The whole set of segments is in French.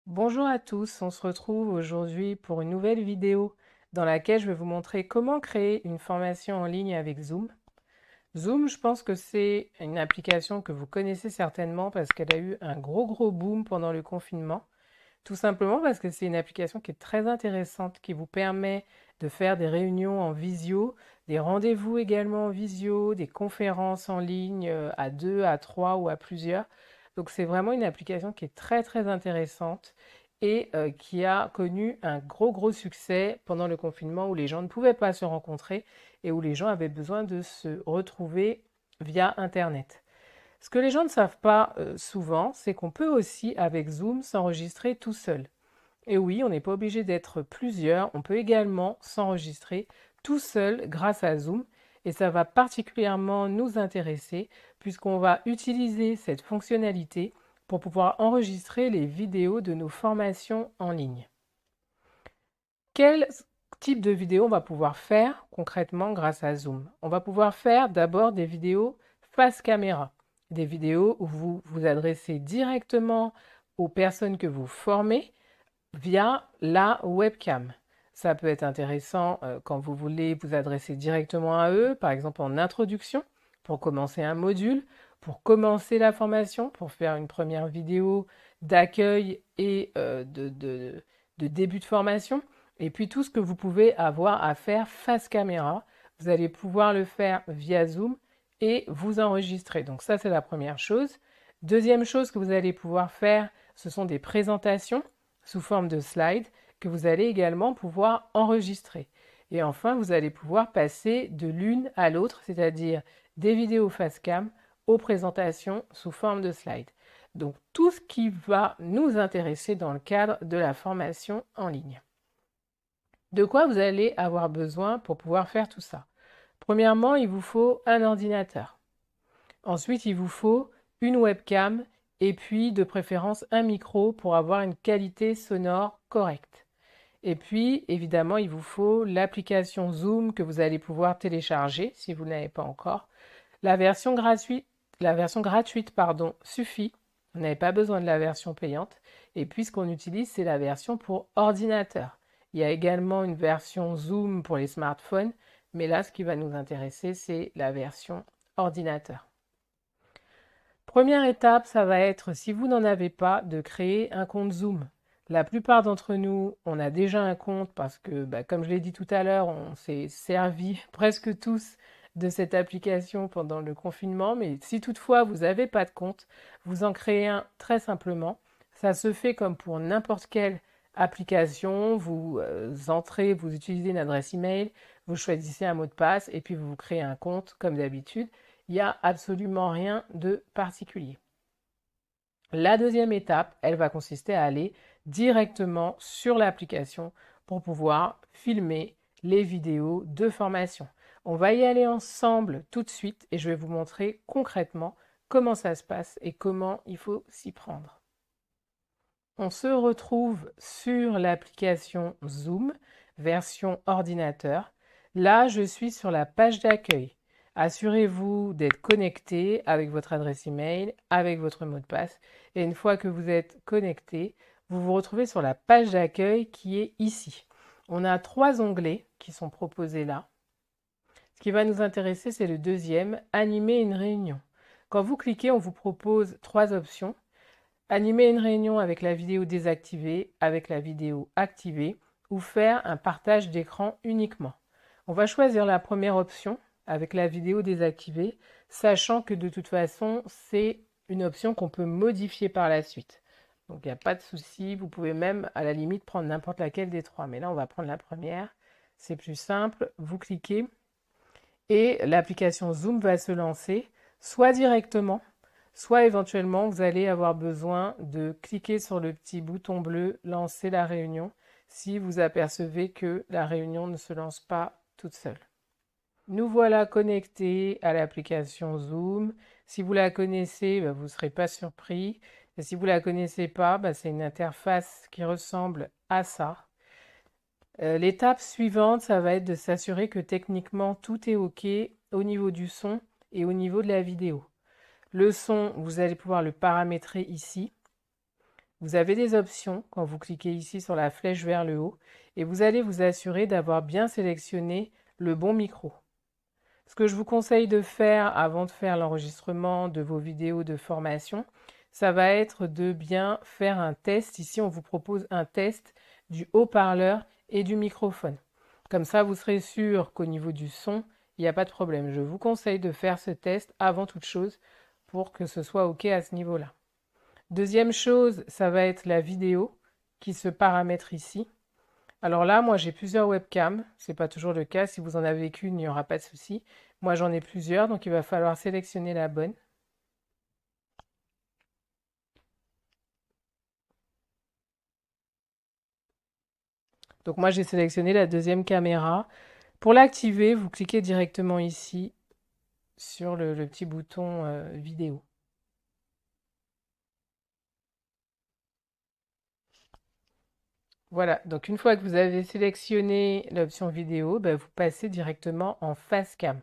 Bonjour à tous, on se retrouve aujourd'hui pour une nouvelle vidéo dans laquelle je vais vous montrer comment créer une formation en ligne avec Zoom. Zoom, je pense que c'est une application que vous connaissez certainement parce qu'elle a eu un gros boom pendant le confinement. Tout simplement parce que c'est une application qui est très intéressante, qui vous permet de faire des réunions en visio, des rendez-vous également en visio, des conférences en ligne à deux, à trois ou à plusieurs. Donc c'est vraiment une application qui est très intéressante et qui a connu un gros succès pendant le confinement où les gens ne pouvaient pas se rencontrer et où les gens avaient besoin de se retrouver via Internet. Ce que les gens ne savent pas souvent, c'est qu'on peut aussi, avec Zoom, s'enregistrer tout seul. Et oui, on n'est pas obligé d'être plusieurs, on peut également s'enregistrer tout seul grâce à Zoom. Et ça va particulièrement nous intéresser puisqu'on va utiliser cette fonctionnalité pour pouvoir enregistrer les vidéos de nos formations en ligne. Quel type de vidéo on va pouvoir faire concrètement grâce à Zoom? On va pouvoir faire d'abord des vidéos face caméra, des vidéos où vous vous adressez directement aux personnes que vous formez via la webcam. Ça peut être intéressant quand vous voulez vous adresser directement à eux, par exemple en introduction, pour commencer un module, pour commencer la formation, pour faire une première vidéo d'accueil et de début de formation. Et puis tout ce que vous pouvez avoir à faire face caméra, vous allez pouvoir le faire via Zoom et vous enregistrer. Donc ça, c'est la première chose. Deuxième chose que vous allez pouvoir faire, ce sont des présentations sous forme de slides que vous allez également pouvoir enregistrer. Et enfin, vous allez pouvoir passer de l'une à l'autre, c'est-à-dire des vidéos face cam aux présentations sous forme de slides. Donc tout ce qui va nous intéresser dans le cadre de la formation en ligne. De quoi vous allez avoir besoin pour pouvoir faire tout ça? Premièrement, il vous faut un ordinateur. Ensuite, il vous faut une webcam et puis de préférence un micro pour avoir une qualité sonore correcte. Et puis, évidemment, il vous faut l'application Zoom que vous allez pouvoir télécharger si vous ne l'avez pas encore. La version gratuite, pardon, suffit. Vous n'avez pas besoin de la version payante. Et puis, ce qu'on utilise, c'est la version pour ordinateur. Il y a également une version Zoom pour les smartphones, mais là, ce qui va nous intéresser, c'est la version ordinateur. Première étape, ça va être, si vous n'en avez pas, de créer un compte Zoom. La plupart d'entre nous, on a déjà un compte parce que, comme je l'ai dit tout à l'heure, on s'est servi presque tous de cette application pendant le confinement. Mais si toutefois vous n'avez pas de compte, vous en créez un très simplement. Ça se fait comme pour n'importe quelle application. Vous entrez, vous utilisez une adresse email, vous choisissez un mot de passe et puis vous créez un compte comme d'habitude. Il n'y a absolument rien de particulier. La deuxième étape, elle va consister à aller directement sur l'application pour pouvoir filmer les vidéos de formation. On va y aller ensemble tout de suite et je vais vous montrer concrètement comment ça se passe et comment il faut s'y prendre. On se retrouve sur l'application Zoom, version ordinateur. Là, je suis sur la page d'accueil. Assurez-vous d'être connecté avec votre adresse email, avec votre mot de passe. Et une fois que vous êtes connecté, vous vous retrouvez sur la page d'accueil qui est ici. On a trois onglets qui sont proposés là. Ce qui va nous intéresser, c'est le deuxième, animer une réunion. Quand vous cliquez, on vous propose trois options. Animer une réunion avec la vidéo désactivée, avec la vidéo activée, ou faire un partage d'écran uniquement. On va choisir la première option avec la vidéo désactivée, sachant que de toute façon, c'est une option qu'on peut modifier par la suite. Donc il n'y a pas de souci, vous pouvez même à la limite prendre n'importe laquelle des trois. Mais là, on va prendre la première. C'est plus simple, vous cliquez et l'application Zoom va se lancer, soit directement, soit éventuellement vous allez avoir besoin de cliquer sur le petit bouton bleu lancer la réunion si vous apercevez que la réunion ne se lance pas toute seule. Nous voilà connectés à l'application Zoom. Si vous la connaissez, vous ne serez pas surpris. Et si vous ne la connaissez pas, c'est une interface qui ressemble à ça. L'étape suivante, ça va être de s'assurer que techniquement tout est OK au niveau du son et au niveau de la vidéo. Le son, vous allez pouvoir le paramétrer ici. vous avez des options quand vous cliquez ici sur la flèche vers le haut et vous allez vous assurer d'avoir bien sélectionné le bon micro. Ce que je vous conseille de faire avant de faire l'enregistrement de vos vidéos de formation, ça va être de bien faire un test. Ici, on vous propose un test du haut-parleur et du microphone. Comme ça, vous serez sûr qu'au niveau du son, il n'y a pas de problème. Je vous conseille de faire ce test avant toute chose pour que ce soit OK à ce niveau-là. Deuxième chose, ça va être la vidéo qui se paramètre ici. Alors là, moi j'ai plusieurs webcams, c'est pas toujours le cas, si vous en avez qu'une, il n'y aura pas de souci. Moi j'en ai plusieurs, donc il va falloir sélectionner la bonne. Donc moi j'ai sélectionné la deuxième caméra. Pour l'activer, vous cliquez directement ici sur le petit bouton vidéo. Voilà, donc une fois que vous avez sélectionné l'option vidéo, vous passez directement en face cam.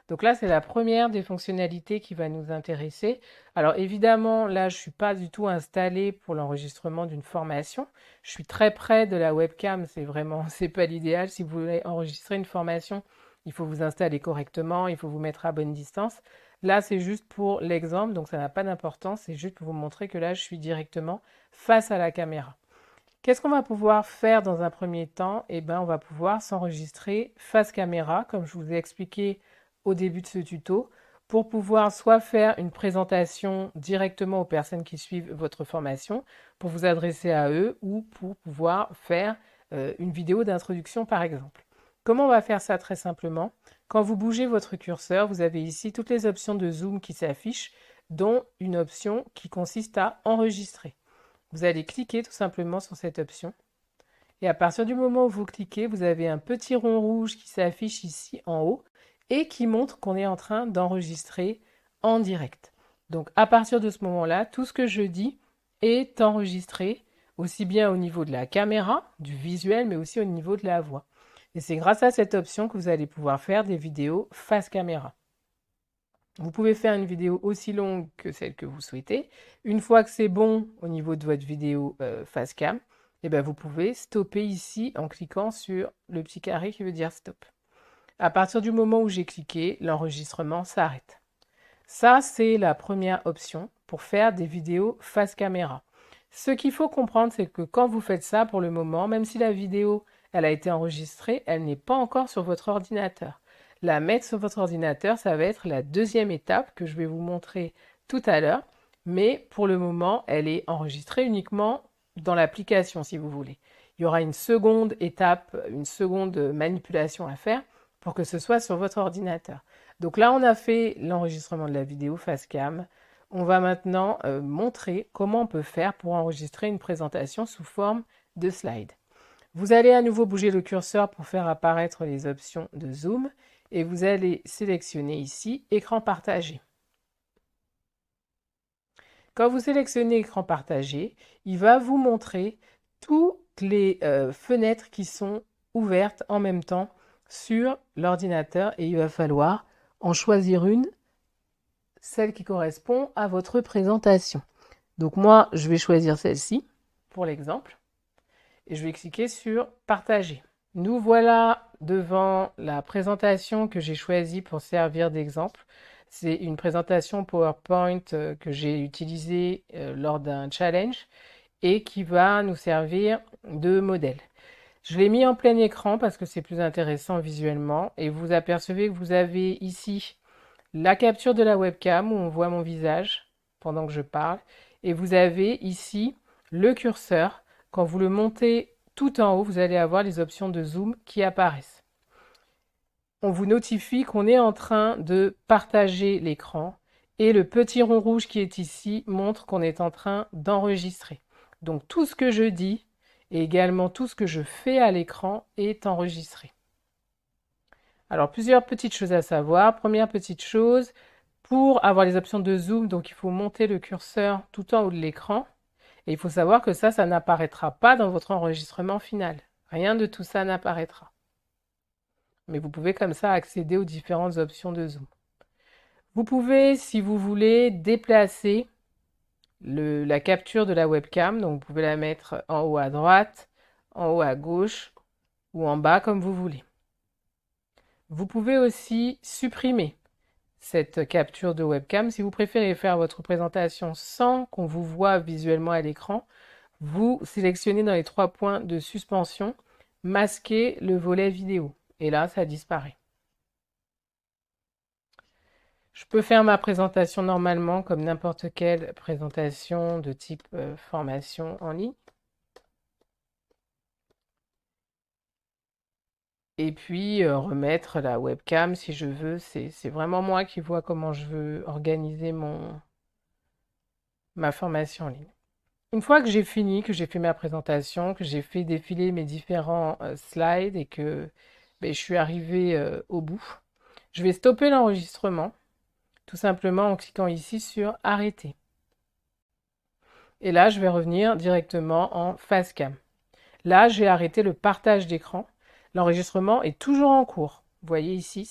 Donc là, c'est la première des fonctionnalités qui va nous intéresser. Alors évidemment, là, je ne suis pas du tout installée pour l'enregistrement d'une formation. Je suis très près de la webcam, c'est pas l'idéal. Si vous voulez enregistrer une formation, il faut vous installer correctement, il faut vous mettre à bonne distance. Là, c'est juste pour l'exemple, donc ça n'a pas d'importance, c'est juste pour vous montrer que là, je suis directement face à la caméra. Qu'est-ce qu'on va pouvoir faire dans un premier temps? Eh bien, on va pouvoir s'enregistrer face caméra, comme je vous ai expliqué au début de ce tuto, pour pouvoir soit faire une présentation directement aux personnes qui suivent votre formation, pour vous adresser à eux, ou pour pouvoir faire une vidéo d'introduction par exemple. Comment on va faire ça très simplement? Quand vous bougez votre curseur, vous avez ici toutes les options de zoom qui s'affichent, dont une option qui consiste à enregistrer. Vous allez cliquer tout simplement sur cette option. Et à partir du moment où vous cliquez, vous avez un petit rond rouge qui s'affiche ici en haut et qui montre qu'on est en train d'enregistrer en direct. Donc à partir de ce moment-là, tout ce que je dis est enregistré aussi bien au niveau de la caméra, du visuel, mais aussi au niveau de la voix. Et c'est grâce à cette option que vous allez pouvoir faire des vidéos face caméra. Vous pouvez faire une vidéo aussi longue que celle que vous souhaitez. Une fois que c'est bon au niveau de votre vidéo face cam, vous pouvez stopper ici en cliquant sur le petit carré qui veut dire stop. À partir du moment où j'ai cliqué, l'enregistrement s'arrête. Ça, c'est la première option pour faire des vidéos face caméra. Ce qu'il faut comprendre, c'est que quand vous faites ça pour le moment, même si la vidéo elle a été enregistrée, elle n'est pas encore sur votre ordinateur. La mettre sur votre ordinateur, ça va être la deuxième étape que je vais vous montrer tout à l'heure. Mais pour le moment, elle est enregistrée uniquement dans l'application, si vous voulez. Il y aura une seconde étape, une seconde manipulation à faire pour que ce soit sur votre ordinateur. Donc là, on a fait l'enregistrement de la vidéo face cam. On va maintenant montrer comment on peut faire pour enregistrer une présentation sous forme de slide. Vous allez à nouveau bouger le curseur pour faire apparaître les options de zoom et vous allez sélectionner ici écran partagé. Quand vous sélectionnez écran partagé, il va vous montrer toutes les fenêtres qui sont ouvertes en même temps sur l'ordinateur et il va falloir en choisir une, celle qui correspond à votre présentation. Donc moi, je vais choisir celle-ci pour l'exemple et je vais cliquer sur partager. Nous voilà devant la présentation que j'ai choisie pour servir d'exemple. C'est une présentation PowerPoint que j'ai utilisée lors d'un challenge et qui va nous servir de modèle. Je l'ai mis en plein écran parce que c'est plus intéressant visuellement et vous apercevez que vous avez ici la capture de la webcam où on voit mon visage pendant que je parle et vous avez ici le curseur. Quand vous le montez tout en haut, vous allez avoir les options de zoom qui apparaissent. On vous notifie qu'on est en train de partager l'écran et le petit rond rouge qui est ici montre qu'on est en train d'enregistrer. Donc tout ce que je dis et également tout ce que je fais à l'écran est enregistré. Alors plusieurs petites choses à savoir. Première petite chose, pour avoir les options de zoom, donc il faut monter le curseur tout en haut de l'écran. Et il faut savoir que ça n'apparaîtra pas dans votre enregistrement final. Rien de tout ça n'apparaîtra. Mais vous pouvez comme ça accéder aux différentes options de zoom. Vous pouvez, si vous voulez, déplacer la capture de la webcam. Donc, vous pouvez la mettre en haut à droite, en haut à gauche ou en bas comme vous voulez. Vous pouvez aussi supprimer cette capture de webcam. Si vous préférez faire votre présentation sans qu'on vous voit visuellement à l'écran, vous sélectionnez dans les 3 points de suspension, masquez le volet vidéo. Et là, ça disparaît. Je peux faire ma présentation normalement comme n'importe quelle présentation de type formation en ligne. Et puis remettre la webcam si je veux. C'est vraiment moi qui vois comment je veux organiser ma formation en ligne. Une fois que j'ai fini, que j'ai fait ma présentation, que j'ai fait défiler mes différents slides et que ben, je suis arrivée au bout, je vais stopper l'enregistrement tout simplement en cliquant ici sur Arrêter. Et là, je vais revenir directement en Facecam. Là, j'ai arrêté le partage d'écran. L'enregistrement est toujours en cours. Vous voyez ici,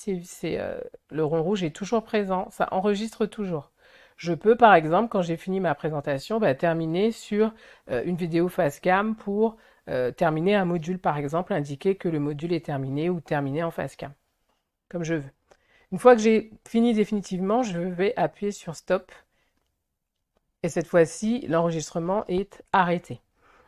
le rond rouge est toujours présent. Ça enregistre toujours. Je peux, par exemple, quand j'ai fini ma présentation, terminer sur une vidéo Facecam pour terminer un module, par exemple, indiquer que le module est terminé ou terminé en Facecam, comme je veux. Une fois que j'ai fini définitivement, je vais appuyer sur Stop. Et cette fois-ci, l'enregistrement est arrêté.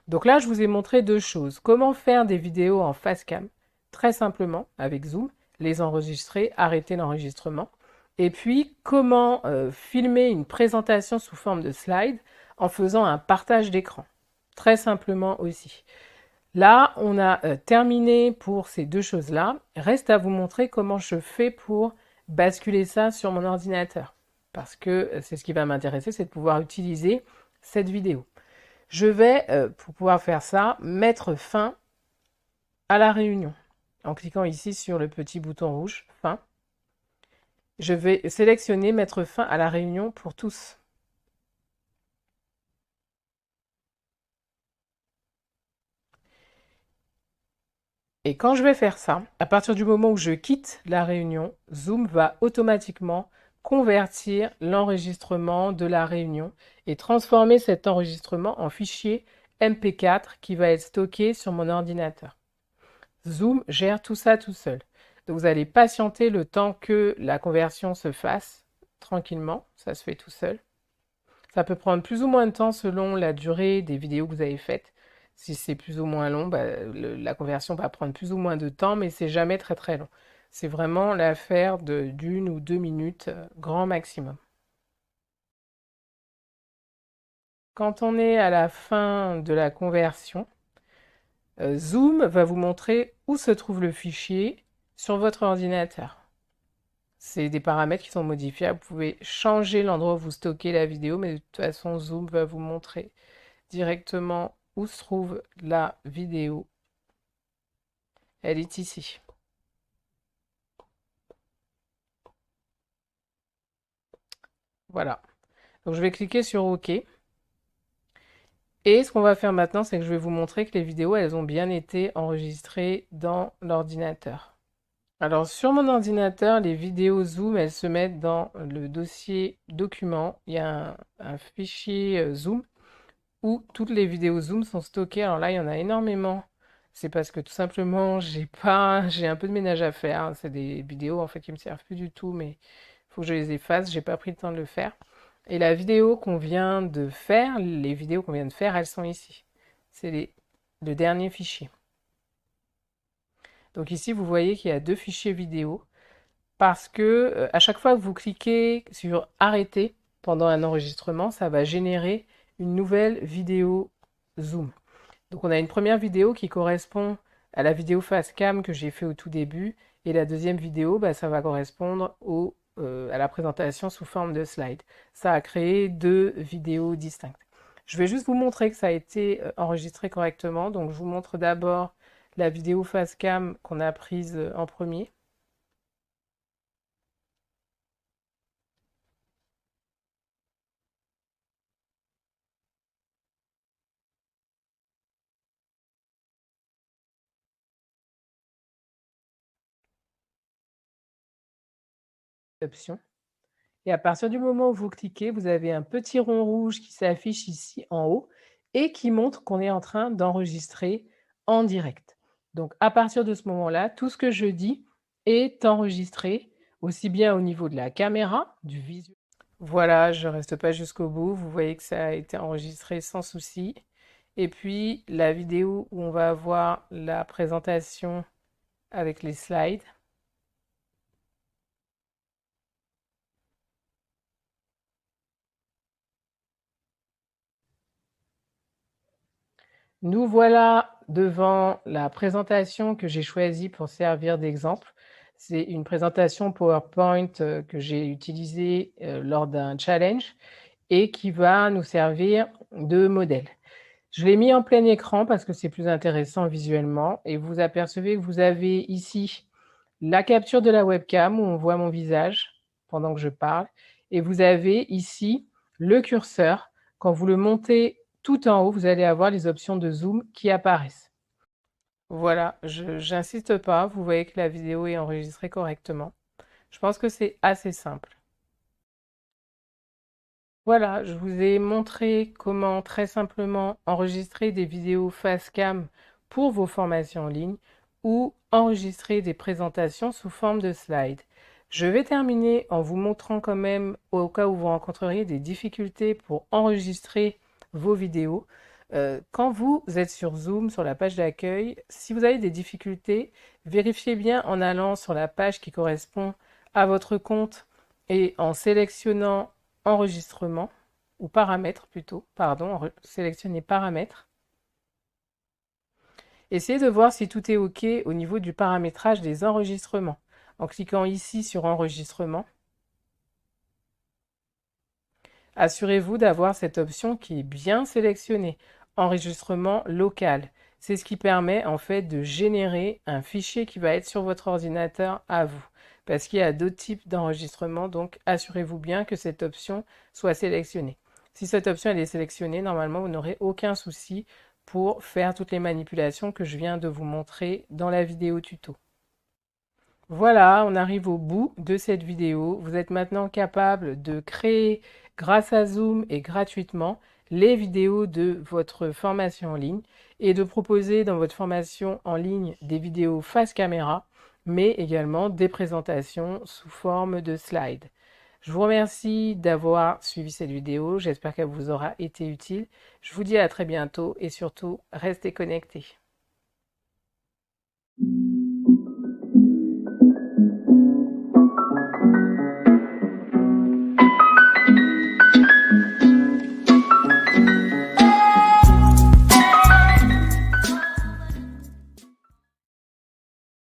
Donc là, je vous ai montré 2 choses. Comment faire des vidéos en Facecam, très simplement, avec Zoom, les enregistrer, arrêter l'enregistrement. Et puis, comment filmer une présentation sous forme de slide en faisant un partage d'écran, très simplement aussi. Là, on a terminé pour ces 2 choses-là. Reste à vous montrer comment je fais pour basculer ça sur mon ordinateur. Parce que c'est ce qui va m'intéresser, c'est de pouvoir utiliser cette vidéo. Je vais, pour pouvoir faire ça, mettre fin à la réunion. En cliquant ici sur le petit bouton rouge, fin. Je vais sélectionner mettre fin à la réunion pour tous. Et quand je vais faire ça, à partir du moment où je quitte la réunion, Zoom va automatiquement convertir l'enregistrement de la réunion et transformer cet enregistrement en fichier MP4 qui va être stocké sur mon ordinateur. Zoom gère tout ça tout seul. Donc vous allez patienter le temps que la conversion se fasse tranquillement, ça se fait tout seul. Ça peut prendre plus ou moins de temps selon la durée des vidéos que vous avez faites. Si c'est plus ou moins long, la conversion va prendre plus ou moins de temps, mais c'est jamais très très long. C'est vraiment l'affaire d'une ou 2 minutes, grand maximum. Quand on est à la fin de la conversion, Zoom va vous montrer où se trouve le fichier sur votre ordinateur. C'est des paramètres qui sont modifiables. Vous pouvez changer l'endroit où vous stockez la vidéo, mais de toute façon, Zoom va vous montrer directement où se trouve la vidéo. Elle est ici. Voilà. Donc je vais cliquer sur OK. Et ce qu'on va faire maintenant, c'est que je vais vous montrer que les vidéos, elles ont bien été enregistrées dans l'ordinateur. Alors sur mon ordinateur, les vidéos Zoom, elles se mettent dans le dossier document. Il y a un fichier Zoom où toutes les vidéos Zoom sont stockées. Alors là, il y en a énormément. C'est parce que tout simplement, j'ai un peu de ménage à faire. C'est des vidéos en fait qui me servent plus du tout, mais il faut que je les efface. J'ai pas pris le temps de le faire. Et la vidéo qu'on vient de faire, les vidéos qu'on vient de faire, elles sont ici. C'est le dernier fichier. Donc ici, vous voyez qu'il y a 2 fichiers vidéo parce que à chaque fois que vous cliquez sur arrêter pendant un enregistrement, ça va générer une nouvelle vidéo Zoom. Donc on a une première vidéo qui correspond à la vidéo Facecam que j'ai fait au tout début et la deuxième vidéo, ça va correspondre à la présentation sous forme de slide. Ça a créé 2 vidéos distinctes. Je vais juste vous montrer que ça a été enregistré correctement. Donc je vous montre d'abord la vidéo Facecam qu'on a prise en premier. Option. Et à partir du moment où vous cliquez, vous avez un petit rond rouge qui s'affiche ici en haut et qui montre qu'on est en train d'enregistrer en direct. Donc à partir de ce moment-là, tout ce que je dis est enregistré, aussi bien au niveau de la caméra, du visuel. Voilà, je ne reste pas jusqu'au bout. Vous voyez que ça a été enregistré sans souci. Et puis la vidéo où on va avoir la présentation avec les slides. Nous voilà devant la présentation que j'ai choisie pour servir d'exemple. C'est une présentation PowerPoint que j'ai utilisée lors d'un challenge et qui va nous servir de modèle. Je l'ai mis en plein écran parce que c'est plus intéressant visuellement et vous apercevez que vous avez ici la capture de la webcam où on voit mon visage pendant que je parle et vous avez ici le curseur. Quand vous le montez tout en haut, vous allez avoir les options de zoom qui apparaissent. Voilà, j'insiste pas, vous voyez que la vidéo est enregistrée correctement. Je pense que c'est assez simple. Voilà, je vous ai montré comment très simplement enregistrer des vidéos face cam pour vos formations en ligne ou enregistrer des présentations sous forme de slides. Je vais terminer en vous montrant quand même, au cas où vous rencontreriez des difficultés pour enregistrer vos vidéos, quand vous êtes sur Zoom, sur la page d'accueil, si vous avez des difficultés, vérifiez bien en allant sur la page qui correspond à votre compte et en sélectionnant enregistrement, ou paramètres plutôt, pardon, sélectionnez paramètres. Essayez de voir si tout est OK au niveau du paramétrage des enregistrements. En cliquant ici sur enregistrement, assurez-vous d'avoir cette option qui est bien sélectionnée, enregistrement local. C'est ce qui permet en fait de générer un fichier qui va être sur votre ordinateur à vous. Parce qu'il y a d'autres types d'enregistrement, donc assurez-vous bien que cette option soit sélectionnée. Si cette option elle est sélectionnée, normalement vous n'aurez aucun souci pour faire toutes les manipulations que je viens de vous montrer dans la vidéo tuto. Voilà, on arrive au bout de cette vidéo. Vous êtes maintenant capable de créer, grâce à Zoom et gratuitement, les vidéos de votre formation en ligne et de proposer dans votre formation en ligne des vidéos face caméra, mais également des présentations sous forme de slides. Je vous remercie d'avoir suivi cette vidéo. J'espère qu'elle vous aura été utile. Je vous dis à très bientôt et surtout, restez connectés.